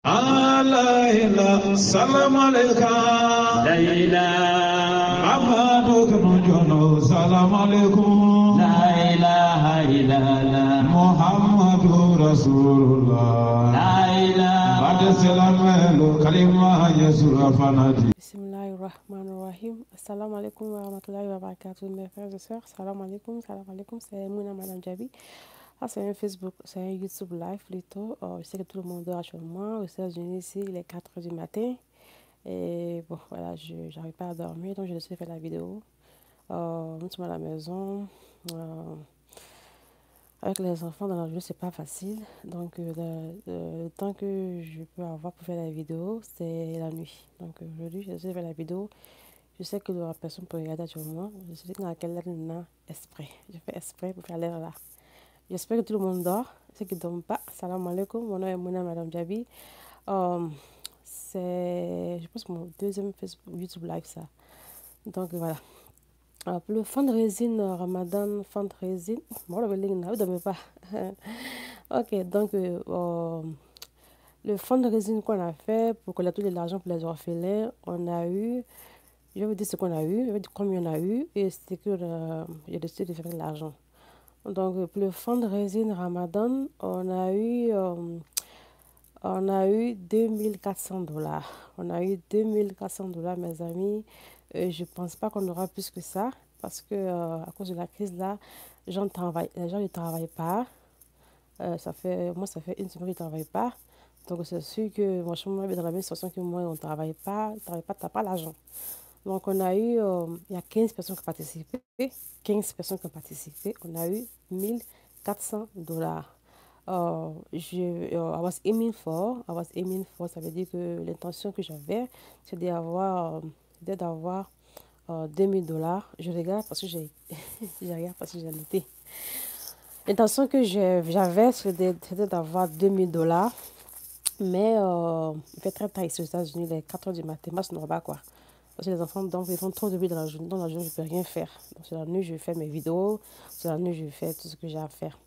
Alayla, salam alaikum. Layla, Amadu Kunujono, salam alaikum. La ilaha illallah, Muhammadu Rasulullah. La ilaha, Bade selamelo, kalima Yesu afanadi. Bismillahirrahmanirrahim. Assalamu alaikum wa rahmatullahi wa barakatuh. Mes frères et sœurs, salam alaikum, c'est Mouna Madame Djabi. Ah, c'est un Facebook, c'est un YouTube live plutôt. Je sais que tout le monde dort actuellement. Aux États-Unis, ici, il est 4 h du matin. Et bon, voilà, je n'arrive pas à dormir, donc je décidé de faire la vidéo. Nous sommes à la maison. Avec les enfants dans la journée, c'est pas facile. Donc, le temps que je peux avoir pour faire la vidéo, c'est la nuit. Donc, aujourd'hui, je décidé de faire la vidéo. Je sais que la personne peut regarder actuellement. Je sais dans laquelle elle n'a exprès. Je fais exprès pour faire l'air là. J'espère que tout le monde dort. Ceux qui ne dorment pas, salam alaikum. Mon nom est Mouna Madame Djabi. C'est, je pense, mon deuxième Facebook, YouTube live, ça. Donc voilà. Pour le fundraising Ramadan, fundraising, bon, le link là, vous ne dormez pas. Ok, donc le fundraising qu'on a fait pour collecter de l'argent pour les orphelins, on a eu, je vais vous dire ce qu'on a eu, je vais vous dire combien on a eu, et c'est que j'ai décidé de faire de l'argent. Donc, pour le fundraising Ramadan, on a eu 2400 $. On a eu 2400 $, mes amis. Je ne pense pas qu'on aura plus que ça, parce que à cause de la crise là, les gens ne travaillent pas. Ça fait une semaine que je ne travaille pas. Donc, c'est sûr que moi, je suis dans la même situation que moi, on ne travaille pas, tu n'as pas l'argent. Donc, on a eu, il y a 15 personnes qui ont participé. 15 personnes qui ont participé. On a eu 1400 $. I was aiming for, ça veut dire que l'intention que j'avais, c'est d'avoir 2000 $. Je regarde parce que j'ai je regarde parce que j'ai noté. L'intention que j'avais, c'était d'avoir 2000 $. Mais il fait très tard ici aux États-Unis, les 4 h du matin, moi, ce n'est pas quoi. Parce que les enfants, donc, ils font trop de bruit dans la journée. Dans la journée, je ne peux rien faire. Donc, c'est la nuit, je fais mes vidéos. C'est la nuit, je fais tout ce que j'ai à faire.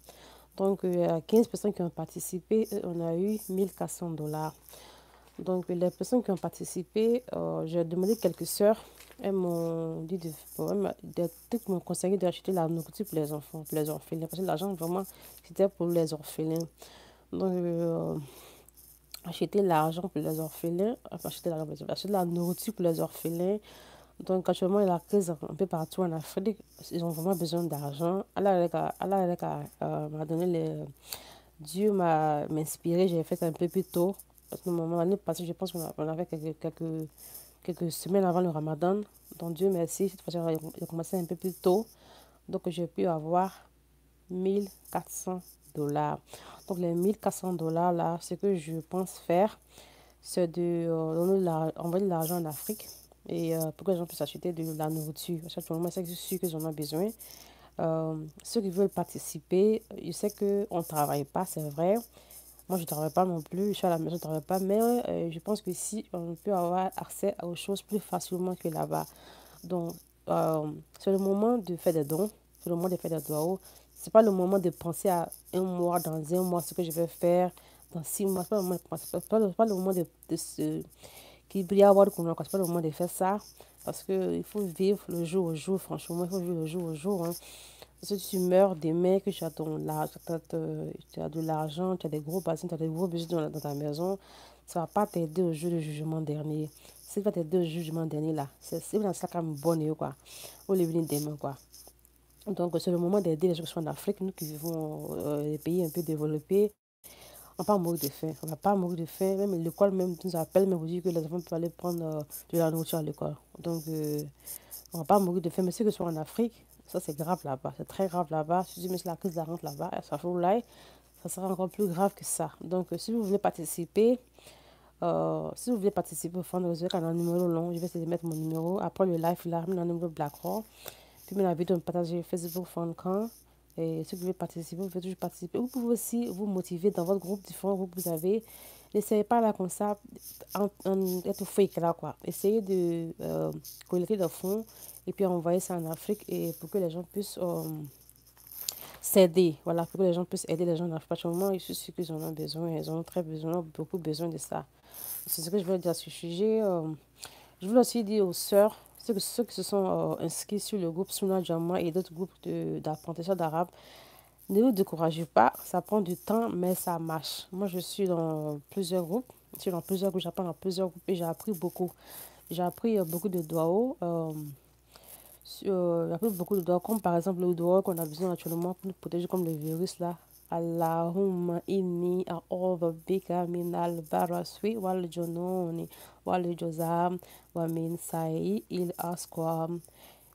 Donc, il y a 15 personnes qui ont participé. On a eu 1400 $. Donc, les personnes qui ont participé, j'ai demandé quelques sœurs. Elles m'ont dit elles m'ont conseillé d'acheter la nourriture pour les enfants, pour les orphelins. Parce que l'argent, vraiment, c'était pour les orphelins. Donc, acheter l'argent pour les orphelins, acheter la nourriture pour les orphelins. Donc, actuellement, il y a la crise un peu partout en Afrique. Ils ont vraiment besoin d'argent. Allah m'a donné Dieu m'a inspiré. J'ai fait un peu plus tôt. Parce que l'année passée, je pense qu'on avait quelques semaines avant le Ramadan. Donc, Dieu merci. Cette fois, j'ai commencé un peu plus tôt. Donc, j'ai pu avoir 1400 $. Donc, les 1400 $ là, ce que je pense faire, c'est d'envoyer de l'argent en Afrique et pour que les gens puissent acheter de la nourriture. Parce qu'actuellement, c'est sûr qu'ils en ont besoin. Ceux qui veulent participer, je sais qu'on ne travaille pas, c'est vrai. Moi, je ne travaille pas non plus. Je suis à la maison, je ne travaille pas. Mais je pense que si on peut avoir accès aux choses plus facilement que là-bas. Donc, c'est le moment de faire des dons. C'est le moment de faire des doigts. Ce n'est pas le moment de penser à un mois, dans un mois, ce que je vais faire. Dans 6 mois, ce n'est pas le moment de se... qu'il peut y avoir de conneries. Ce n'est pas le moment de faire ça. Parce qu'il faut vivre le jour au jour, franchement. Il faut vivre le jour au jour. Hein. Parce que tu meurs demain, que tu as, tu as de l'argent, tu as des gros bassins, tu as des gros budgets dans ta maison, ça ne va pas t'aider au jour du jugement dernier. Ce qui va t'aider au jugement dernier, là, c'est dans ça comme bonne, quoi. Au lieu demain, quoi. Donc, c'est le moment d'aider les gens qui sont en Afrique, nous qui vivons les pays un peu développés. On ne va pas mourir de faim. On ne va pas mourir de faim. Même l'école même nous appelle, mais vous dit que les enfants peuvent aller prendre de la nourriture à l'école. Donc, on ne va pas mourir de faim. Mais ceux qui sont en Afrique, ça c'est grave là-bas. C'est très grave là-bas. Si tu mets la crise de la rentre là-bas, ça sera encore plus grave que ça. Donc, si vous voulez participer, au fundraiser, quand on a un numéro long, je vais essayer de mettre mon numéro. Après le live, là, je mets un numéro BlackRock. Puis, la vidéo, on partage Facebook FunCan. Et ceux qui veulent participer, vous pouvez toujours participer. Vous pouvez aussi vous motiver dans votre groupe du fond, vous avez. N'essayez pas là comme ça, être fake là quoi. Essayez de collecter des fonds et puis envoyer ça en Afrique et pour que les gens puissent s'aider, voilà, pour que les gens puissent aider les gens dans le moment. Je suis sûre qu'ils en ont besoin, ils en ont très besoin, beaucoup besoin de ça. C'est ce que je veux dire à ce sujet. Je voulais aussi dire aux sœurs, ceux qui se sont inscrits sur le groupe Suna Jama et d'autres groupes d'apprentissage d'arabe, ne vous découragez pas, ça prend du temps, mais ça marche. Moi, je suis dans plusieurs groupes, j'apprends dans plusieurs groupes et j'ai appris beaucoup. J'ai appris beaucoup de doigts. J'ai appris beaucoup de doigts, comme par exemple le doigt qu'on a besoin actuellement pour nous protéger comme le virus là. Allahumma inni a'udhu bika min al-baraswi wal jununi wal juzam wa min sa'i il asqam.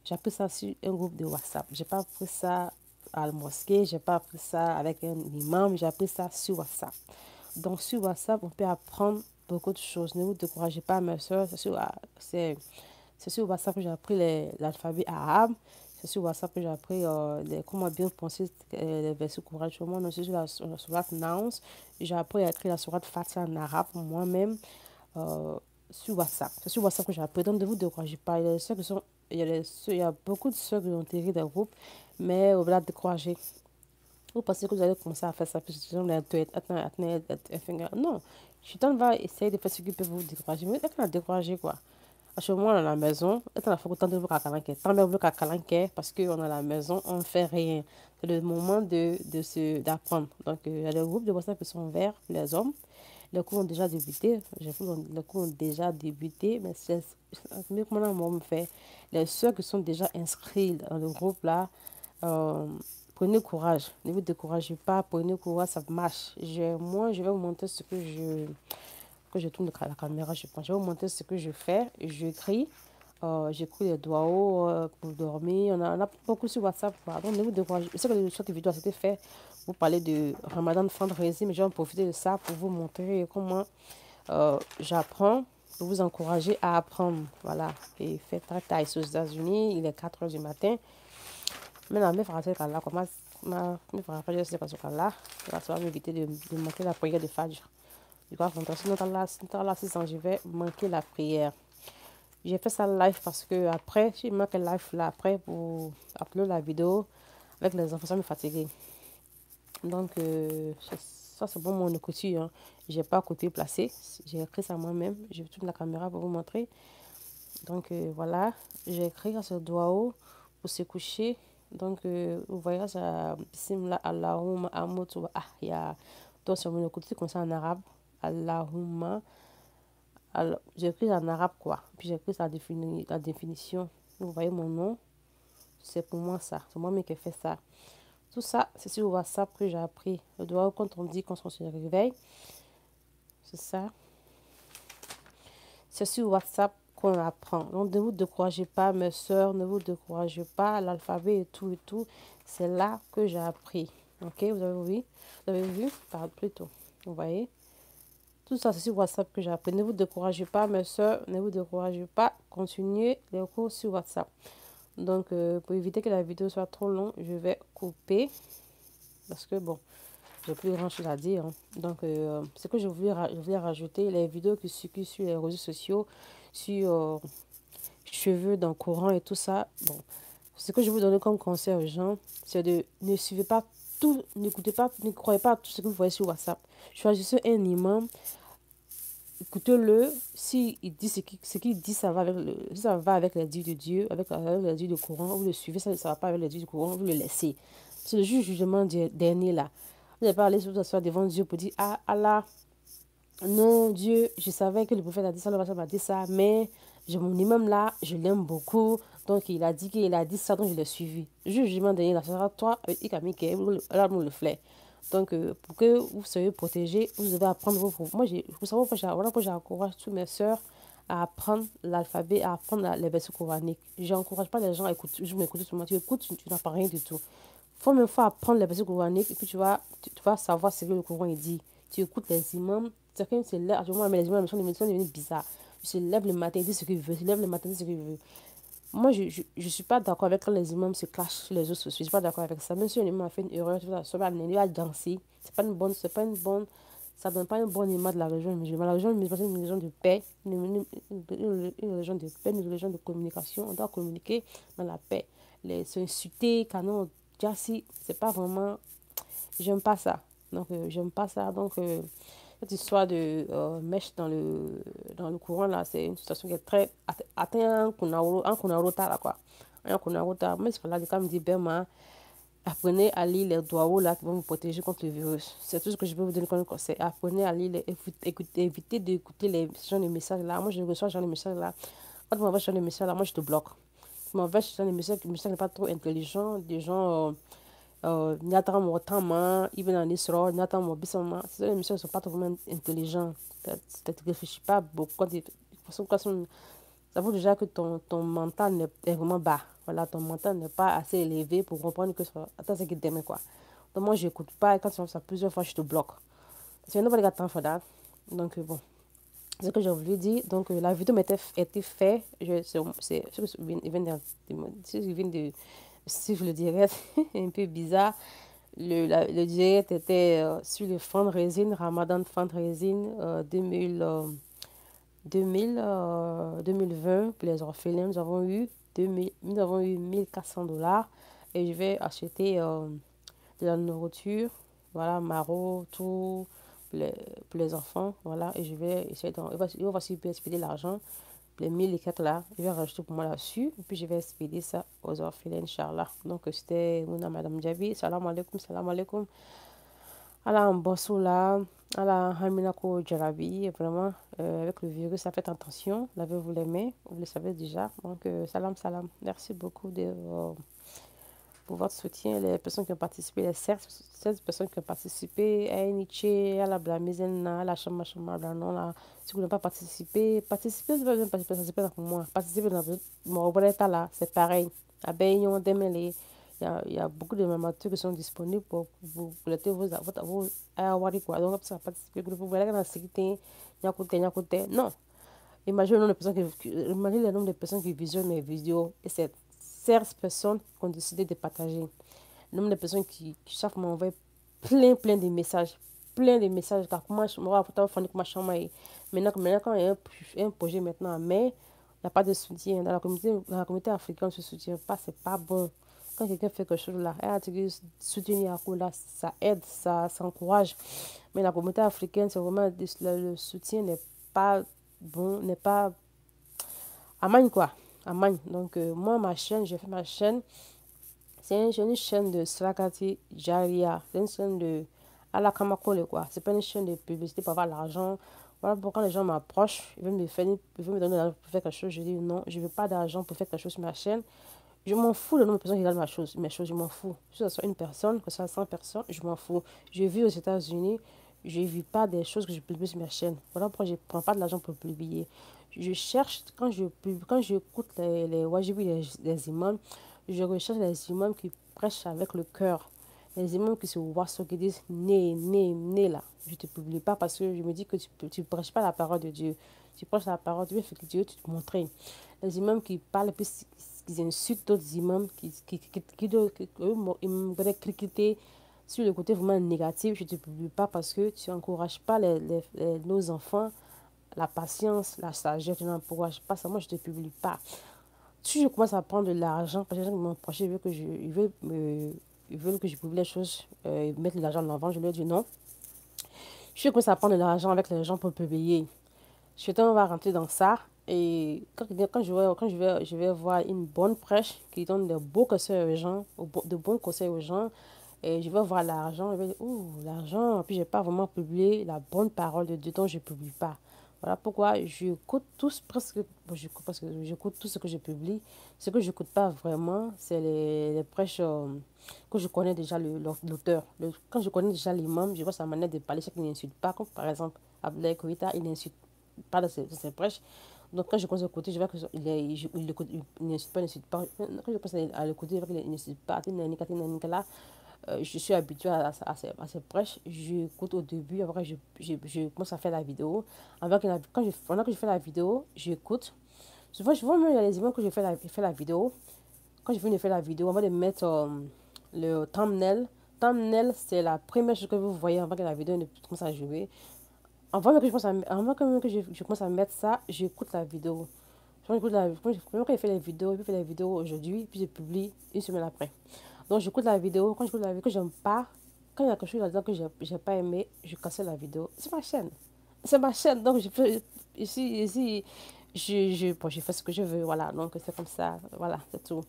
J'ai appris ça sur un groupe de WhatsApp. J'ai pas appris ça à la mosquée, j'ai pas appris ça avec un imam, j'ai appris ça sur WhatsApp. Donc sur WhatsApp, on peut apprendre beaucoup de choses. Ne vous découragez pas, mes soeurs. C'est sur WhatsApp que j'ai appris l'alphabet arabe. C'est sur WhatsApp que j'ai appris comment bien penser les versets courageux. Moi, c'est sur la sourate Nouns. J'ai appris à écrire la sourate Fatiha en arabe moi-même sur WhatsApp. C'est sur WhatsApp que j'ai appris. Donc, ne vous découragez pas. Il y a beaucoup de soeurs qui ont intégré des groupes, mais au-delà de décourager. Vous pensez que vous allez commencer à faire ça, puis non, Chutan va essayer de faire ce qui peut vous décourager. Mais est-ce qu'on a découragé quoi? Parce que moi, on est à la maison, est-ce qu'on a fait autant de calanquer? Tant de calanquer parce qu'on est à la maison, on ne fait rien. C'est le moment d'apprendre. Donc, il y a des groupes de WhatsApp qui sont ouverts, les hommes. Les cours ont déjà débuté. Les cours ont déjà débuté, mais c'est mieux que moi me fait. Les soeurs qui sont déjà inscrites dans le groupe là, euh, prenez courage. Ne vous découragez pas. Prenez courage, ça marche. Moi, je vais vous montrer ce que je tourne la caméra, je pense. Je vais vous montrer ce que je fais. J'écris. J'écris les doigts pour dormir. On a beaucoup sur WhatsApp. Quoi. Donc, ne vous découragez. Je sais que chaque vidéo a été fait. Vous parlez de Ramadan fundraising, mais je vais en profiter de ça pour vous montrer comment j'apprends, pour vous encourager à apprendre. Voilà. Et faites très taille aux États-Unis. Il est 4 heures du matin. Maintenant, mes frères et sœurs, comment mes frères et sœurs, ça va m'éviter de manquer la prière de Fajr. Du coup, je vais manquer la prière. J'ai fait ça live parce que après, je manque le live là après pour upload la vidéo avec les enfants, ça me fatigue. Donc, ça c'est bon mon écriture. Hein. J'ai pas copié-placé. J'ai écrit ça moi-même. Je vais tourner la caméra pour vous montrer. Donc, voilà. J'ai écrit à ce doigt pour se coucher. Donc, vous voyez ça. Bismillah Allahumma amutu wa ahya. Donc, sur mon écriture comme ça en arabe. Allahumma. Alors, j'ai écrit en arabe quoi. Puis j'ai écrit la définition. Vous voyez mon nom. C'est pour moi ça. C'est moi-même qui ai fait ça. Tout ça, c'est sur WhatsApp que j'ai appris. Le doigt quand on dit quand on se réveille. C'est ça. C'est sur WhatsApp qu'on apprend. Donc, ne vous découragez pas, mes soeurs. Ne vous découragez pas. L'alphabet et tout et tout. C'est là que j'ai appris. Ok, vous avez vu? Vous avez vu? Parle plutôt. Vous voyez? Tout ça, c'est sur WhatsApp que j'ai appris. Ne vous découragez pas, mes soeurs. Ne vous découragez pas. Continuez les cours sur WhatsApp. Donc, pour éviter que la vidéo soit trop longue, je vais couper. Parce que, bon, j'ai plus grand chose à dire. Hein. Donc, ce que je voulais rajouter, les vidéos qui circulent sur les réseaux sociaux, sur cheveux dans le courant et tout ça. Bon, ce que je vous donne comme conseil aux gens, c'est de ne suivez pas tout, n'écoutez pas, ne croyez pas à tout ce que vous voyez sur WhatsApp. Choisissez un imam, écoutez-le. Si il dit ce qu'il dit, ça va avec les dits de Dieu, avec les dits du Coran, vous le suivez, ça ne va pas avec les dits du Coran, vous le laissez. C'est le jugement dernier là. Vous n'allez pas aller vous asseoir devant Dieu pour dire ah Allah, non Dieu, je savais que le prophète a dit ça, le prophète m'a dit ça, mais mon imam là, je l'aime beaucoup. Donc il a dit ça, donc je l'ai suivi. Jugement dernier là, ce sera toi, il là, nous le fait. Donc, pour que vous soyez protégés, vous devez apprendre Moi, vous savez pourquoi j'encourage toutes mes soeurs à apprendre l'alphabet, à apprendre les versets coraniques. Je n'encourage pas les gens à écouter, je m'écoute seulement. Tu écoutes, tu n'apprends rien du tout. Faut même fois apprendre les versets coraniques et puis tu vas savoir ce que le Coran il dit. Tu écoutes les imams. Certains se lèvent, actuellement, mais les imams sont devenus bizarres. Ils se lèvent le matin, ils disent ce qu'ils veulent. Ils se lèvent le matin, ils disent ce qu'ils veulent. Moi, je suis pas d'accord avec quand les imams se clashent sur les réseaux sociaux. Je suis pas d'accord avec ça. Même si un imam a fait une erreur, tu vas à danser. C'est pas une bonne, ça donne pas une bonne image de la religion musulmane. La religion musulmane, c'est une religion de paix, une religion de paix, une religion de communication. On doit communiquer dans la paix. Se insulter, canon, Jassy, c'est pas vraiment, j'aime pas ça. Donc, j'aime pas ça. Donc, cette histoire de mèche dans le courant, là, c'est une situation qui est très, atteint un kunarota, là, quoi. Un kunarota, mais c'est pas là, quand me dit, ben, moi, apprenez à lire les doigts là qui vont vous protéger contre le virus. C'est tout ce que je peux vous donner comme conseil. Apprenez à lire, évitez d'écouter les gens de messages là. Moi, je reçois ce genre de messages là. Quand tu m'envoies ce genre de messages là, moi, je te bloque. Tu m'envoies ce genre de messages, le message n'est pas trop intelligent. Des gens, n'attendent mon temps, ils viennent en Israël, n'attendent mon bissement. Ces messages ne sont pas trop intelligents. Tu ne réfléchis pas beaucoup. Ça vaut déjà que ton mental est vraiment bas. Voilà, ton mental n'est pas assez élevé pour comprendre que ça. Attends, c'est qui t'aime, quoi. Donc, moi, je n'écoute pas. Et quand tu fais ça plusieurs fois, je te bloque. C'est nobody got time for that. Donc, bon. C'est ce que j'ai voulu dire. Donc, la vidéo m'était été faite. C'est ce que vient de. Si je le dirais, un peu bizarre. Le direct était sur le fundraising, Ramadan fundraising 2020 pour les orphelins. Nous avons eu 1400 $ et je vais acheter de la nourriture, voilà, maro, tout pour les enfants, voilà, et je vais essayer il va aussi expédier l'argent, les 1000 et quelques là, je vais rajouter pour moi là-dessus, et puis je vais expédier ça aux orphelins, Inch'Allah. Donc, c'était Mouna Madame Djabi, salam alaikum. Alors, en bossou là, alors, Haminako Djarabi, vraiment, avec le virus, ça fait attention. Lavez-vous les mains, vous le savez déjà. Donc, salam. Merci beaucoup pour votre soutien. Les personnes qui ont participé, les 16 personnes qui ont participé, à Nietzsche, à la Blamizena, à la Chama, non, là. Si vous n'avez pas participé, participez, c'est pas besoin de participer pour moi. Participez dans mon état là, c'est pareil. À Bayon, Demele. Il y a beaucoup de mamatures qui sont disponibles pour compléter vos awari quoi. Donc, ça participer. Vous voyez dans la sécurité, non. Imagine le nombre de personnes qui visionnent mes vidéos et c'est 16 personnes qui ont décidé de partager. Le nombre de personnes qui savent m'envoyer plein de messages. Plein de messages. Car comment je me vois pour ma chambre. Maintenant, quand il y a un projet maintenant, mais il n'y a pas de soutien. Dans la communauté africaine, on ne se soutient pas. C'est pas bon. Quand quelqu'un fait quelque chose là, soutenir là, ça aide, ça encourage. Mais la communauté africaine, c'est vraiment le soutien n'est pas bon, n'est pas Amagne quoi. Amagne. Donc, moi, ma chaîne, j'ai fait ma chaîne. C'est une chaîne de Srakati Jaria. C'est une chaîne de Ala Kamakole quoi. C'est pas une chaîne de publicité pour avoir l'argent. Voilà pourquoi les gens m'approchent. Ils veulent me donner de l'argent pour faire quelque chose. Je dis non, je veux pas d'argent pour faire quelque chose sur ma chaîne. Je m'en fous le nombre de personnes qui regardent mes choses, je m'en fous. Que ce soit une personne, que ce soit 100 personnes, je m'en fous. Je vis aux États-Unis, je ne vis pas des choses que je publie sur ma chaîne. Voilà pourquoi je ne prends pas de l'argent pour publier. Je cherche, quand j'écoute les wajibi des imams, je recherche les imams qui prêchent avec le cœur. Les imams qui se voient, qui disent né là. Je ne te publie pas parce que je me dis que tu ne prêches pas la parole de Dieu. Tu prêches la parole de Dieu, il faut que Dieu te montre. Les imams qui parlent, puis qui insultent d'autres imams, ils me veulent critiquer sur le côté vraiment négatif. Je ne te publie pas parce que tu n'encourages pas nos enfants, la patience, la sagesse, tu n'encourages pas ça. Moi, je ne te publie pas. Si je commence à prendre de l'argent, parce que les gens m'approchent, ils veulent que je publie les choses, mettre de l'argent en avant, je leur dis non. Je commence à prendre de l'argent avec les gens pour publier. On va rentrer dans ça. Et quand je vais voir une bonne prêche qui donne de beaux conseils aux gens, de bons conseils aux gens, et je vais voir l'argent, je vais dire, ouh, l'argent, puis je n'ai pas vraiment publié la bonne parole de Dieu, donc je ne publie pas. Voilà pourquoi j'écoute j'écoute tout ce que je publie. Ce que je n'écoute pas vraiment, c'est les prêches que je connais déjà l'auteur. Quand je connais déjà l'imam, je vois sa manière de parler, c'est qu'il n'insulte pas, comme par exemple Abdoulaye Koïta, il n'insulte pas dans ses prêches. Donc, quand je commence à écouter, je vois qu'il n'insulte pas. Quand je commence à l'écouter, je vois qu'il n'insulte pas. Je suis habituée à ces prêches. J'écoute au début, après, je commence à faire la vidéo. Pendant que je fais la vidéo, j'écoute. Souvent, je vois même il y a les images que je fais la vidéo. Quand je finis de faire la vidéo, avant de mettre le thumbnail. Thumbnail, c'est la première chose que vous voyez avant que la vidéo ne commence à jouer. Avant que je commence à mettre ça, j'écoute la vidéo. Quand je fais les vidéos, aujourd'hui, puis je publie une semaine après. Donc, j'écoute la vidéo. Quand j'écoute la vidéo que j'aime pas, quand il y a quelque chose là-dedans que j'ai pas aimé, je cancelle la vidéo. C'est ma chaîne. C'est ma chaîne. Donc, je peux, ici, bon, je fais ce que je veux. Voilà. Donc, c'est comme ça. Voilà, c'est tout.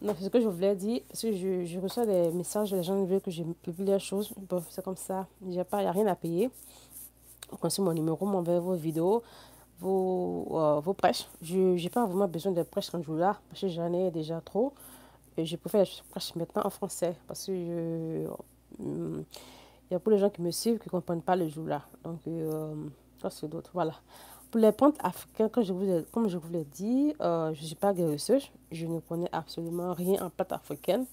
Donc, c'est ce que je voulais dire. Parce que je reçois des messages, les gens veulent que je publie les choses. Bon, c'est comme ça. Il n'y a rien à payer. Vous connaissez mon numéro, m'envoyez vos vidéos, vos prêches. Je n'ai pas vraiment besoin de prêches quand je joue là, parce que j'en ai déjà trop. Et je préfère les prêches maintenant en français, parce que il y a beaucoup de gens qui me suivent qui ne comprennent pas le jour là. Donc, ça c'est d'autres. Voilà. Pour les plantes africaines, comme je vous l'ai dit, je ne suis pas guérisseuse. Je ne connais absolument rien en plantes africaines.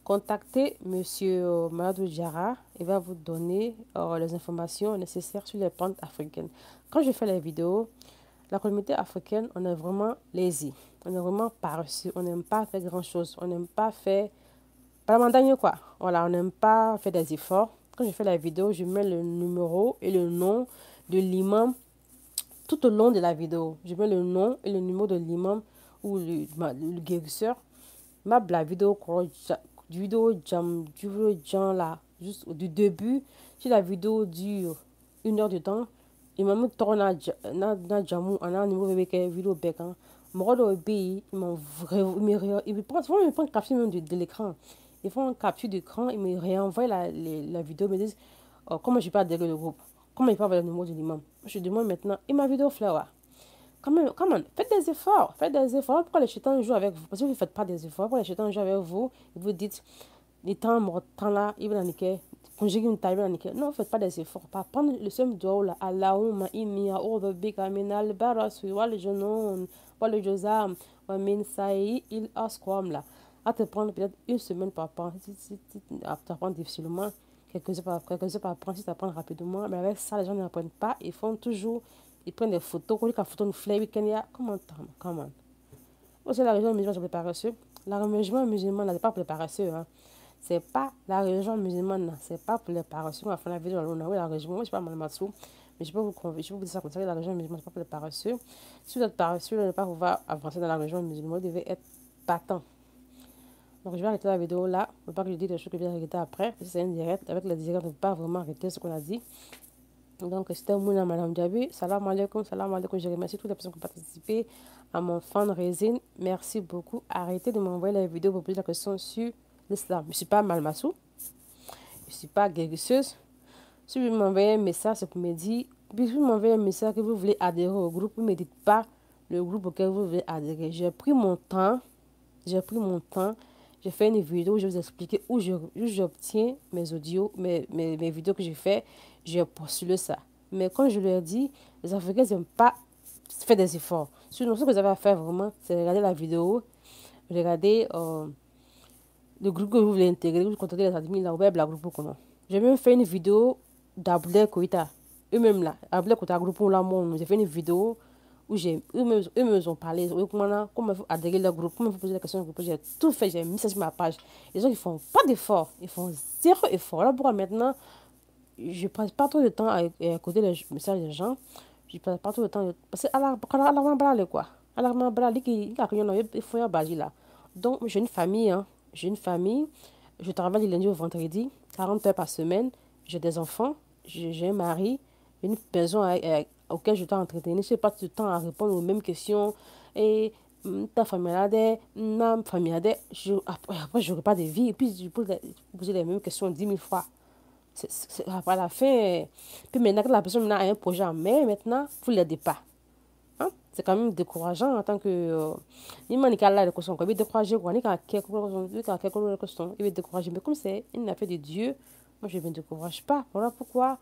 Contactez Monsieur Mamadou Diarra. Il va vous donner les informations nécessaires sur les plantes africaines. Quand je fais les vidéos, la communauté africaine, on est vraiment lazy. On est vraiment paresseux. On n'aime pas faire grand-chose. On n'aime pas faire... Pas la montagne, quoi. Voilà, on n'aime pas faire des efforts. Quand je fais la vidéo, je mets le numéro et le nom de l'imam tout au long de la vidéo. Je mets le nom et le numéro de l'imam ou le guérisseur. La vidéo, du vidéo là, juste du début, si la vidéo dure 1 heure de temps, il m'a mis tourner na jamu, on a un niveau avec vidéo bec, hein. Moi, au pays, ils m'ont vraiment, ils me prennent capture même de l'écran. Ils font un capture d'écran, ils me réenvoient la vidéo, ils me disent, oh, comment je peux adhérer le groupe? Comment il peut avoir le numéro de l'imam? Je demande maintenant, et ma vidéo flower? Comment, faites des efforts. Pourquoi les chétans jouent avec vous? Parce que vous ne faites pas des efforts. Pourquoi les chétans jouent avec vous? Et vous dites, les temps morts, temps là, il va niquer. Conjuguer une taille, il va niquer. Non, vous ne faites pas des efforts. Pas prendre le seul doigt là. Allahumma inni a'udhu bika min al-barasi wal junun wal juzam wa min sa'i il asqam là. À te prendre peut-être 1 semaine par rapport. Si tu apprends difficilement, quelques heures par rapport, si tu apprends rapidement. Mais avec ça, les gens n'apprennent pas. Ils font toujours. Ils prennent des photos, quand ils photo une fleur, comment. Aussi, la religion musulmane, c'est pour les paresseux. La religion musulmane, c'est pas pour les paresseux. Hein. C'est pas la religion musulmane, c'est pas pour les paresseux. On va faire la vidéo, oui, la religion, moi, je suis pas Malmassou, mais je peux vous dire ça comme ça, la religion musulmane, c'est pas pour les paresseux. Si vous êtes paresseux, vous n'allez pas pouvoir avancer dans la religion musulmane, vous devez être battant. Donc, je vais arrêter la vidéo là. Il ne faut pas que je dise des choses que je vais arrêter après. C'est un direct. Avec le direct, on ne peut pas vraiment arrêter ce qu'on a dit. Donc, c'était Mouna Madame Diaby. Salam alaikum, salam alaikum. Je remercie toutes les personnes qui ont participé à mon fundraising. Merci beaucoup. Arrêtez de m'envoyer les vidéos pour poser la question sur l'islam. Je ne suis pas malmassou. Je ne suis pas guérisseuse. Si vous m'envoyez un message, c'est pour me dire. Puis, si vous m'envoyez un message que vous voulez adhérer au groupe, vous ne me dites pas le groupe auquel vous voulez adhérer. J'ai pris mon temps. J'ai fait une vidéo où je vais vous expliquer où j'obtiens mes audios, mes vidéos que j'ai fait. J'ai postulé ça. Mais comme je leur dis, les Africains n'aiment pas faire des efforts. Sinon, ce que vous avez à faire vraiment, c'est regarder la vidéo, regarder le groupe que vous voulez intégrer, vous contactez les admins là, web, la groupe comment. J'ai même fait une vidéo d'Abdel Koïta. Eux-mêmes là, Abdel Koïta, groupe là, j'ai fait une vidéo où eux me ont parlé, comment adhérer leur groupe, comment vous poser la question au groupe. J'ai tout fait, j'ai mis ça sur ma page. Les gens, ils font pas d'efforts, ils font zéro effort. Là, pourquoi maintenant, je passe pas trop de temps à écouter les messages des gens. Je passe pas trop de temps. Parce que à la brale, quoi. À la brale, il faut y avoir là. Donc, j'ai une famille, hein. J'ai une famille. Je travaille du lundi au vendredi, 40 heures par semaine. J'ai des enfants. J'ai un mari. Une maison auquel je dois entretenir. Je n'ai pas tout le temps à répondre aux mêmes questions. Et ta famille a ma famille a après, je n'aurai pas de vie. Et puis, je peux poser les mêmes questions 10 000 fois. À la fin, puis maintenant que la personne a un projet en main, maintenant, vous ne l'aidez pas. Hein? C'est quand même décourageant en tant que... il m'a dit qu'il est découragé, il est découragé. Mais comme c'est une affaire de Dieu, moi, je ne me décourage pas. Voilà pourquoi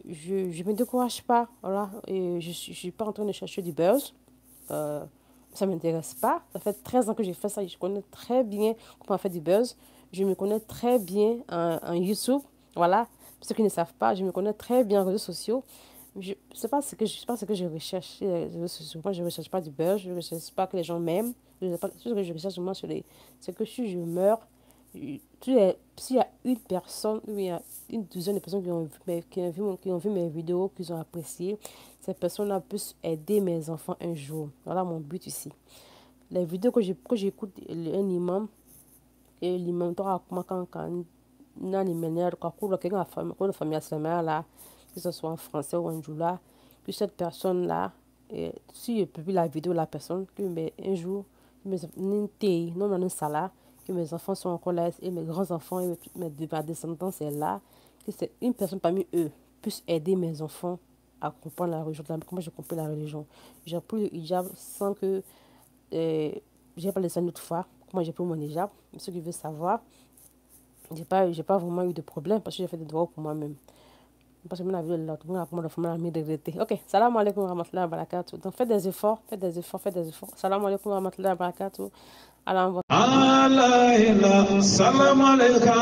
je ne me décourage pas. Voilà. Et je ne suis pas en train de chercher du buzz. Ça ne m'intéresse pas. Ça fait 13 ans que j'ai fait ça. Je connais très bien comment faire du buzz. Je me connais très bien en YouTube. Voilà. Pour ceux qui ne savent pas, je me connais très bien en réseaux sociaux. Je ne sais pas ce que je recherche sur les réseaux sociaux. Moi, je ne recherche pas du buzz. Je ne recherche pas que les gens m'aiment. Ce que je recherche vraiment c'est que si je meurs, s'il y a une personne, ou il y a une douzaine de personnes qui ont vu mes vidéos, qui ont apprécié, ces personnes-là puissent aider mes enfants un jour. Voilà mon but ici. Les vidéos que j'écoute, un imam, et l'imam toi comment quand nani manière quoi que la famille à là, que ce soit en français ou en joula, que cette personne là, si je publie la vidéo de la personne, que un jour que mes enfants sont encore là et mes grands enfants et ma descendance est là, que c'est une personne parmi eux puisse aider mes enfants à comprendre la religion, comment je comprends la religion. J'ai pris le hijab sans que j'ai pas laissé une autre fois comment j'ai pris mon hijab. Ceux qui veulent savoir, j'ai pas vraiment eu de problème parce que j'ai fait des devoirs pour moi-même. Parce que je n'avais l'autre, ok, salam alaikum wa rahmatullahi wa barakatuh. Donc faites des efforts. Salam alaikum wa rahmatullahi wa barakatuh. Alors, salam alaikum.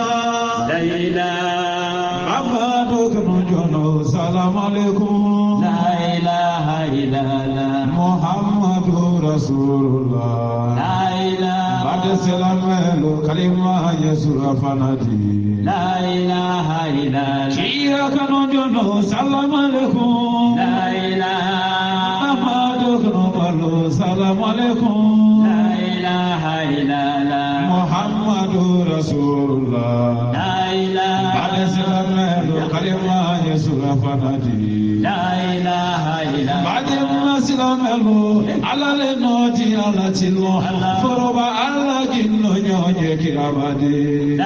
La ilaha illallah. Salam alaikum. La ilaha illallah. Muhammadur Rasulullah. La ilaha. Bade salam kalima Yesu afanati. La ilaha illallah. Chia kanojono salam alaikum. La ilaha. Muhammadur salam alaikum. La ilaha illallah. Muhammadur Rasulullah. La ilaha. Bade salam kalima Yesu afanati. La ilaha illallah. Bade salam ala le noti ala tilo. Foroba ala jinno nyonye kirabade.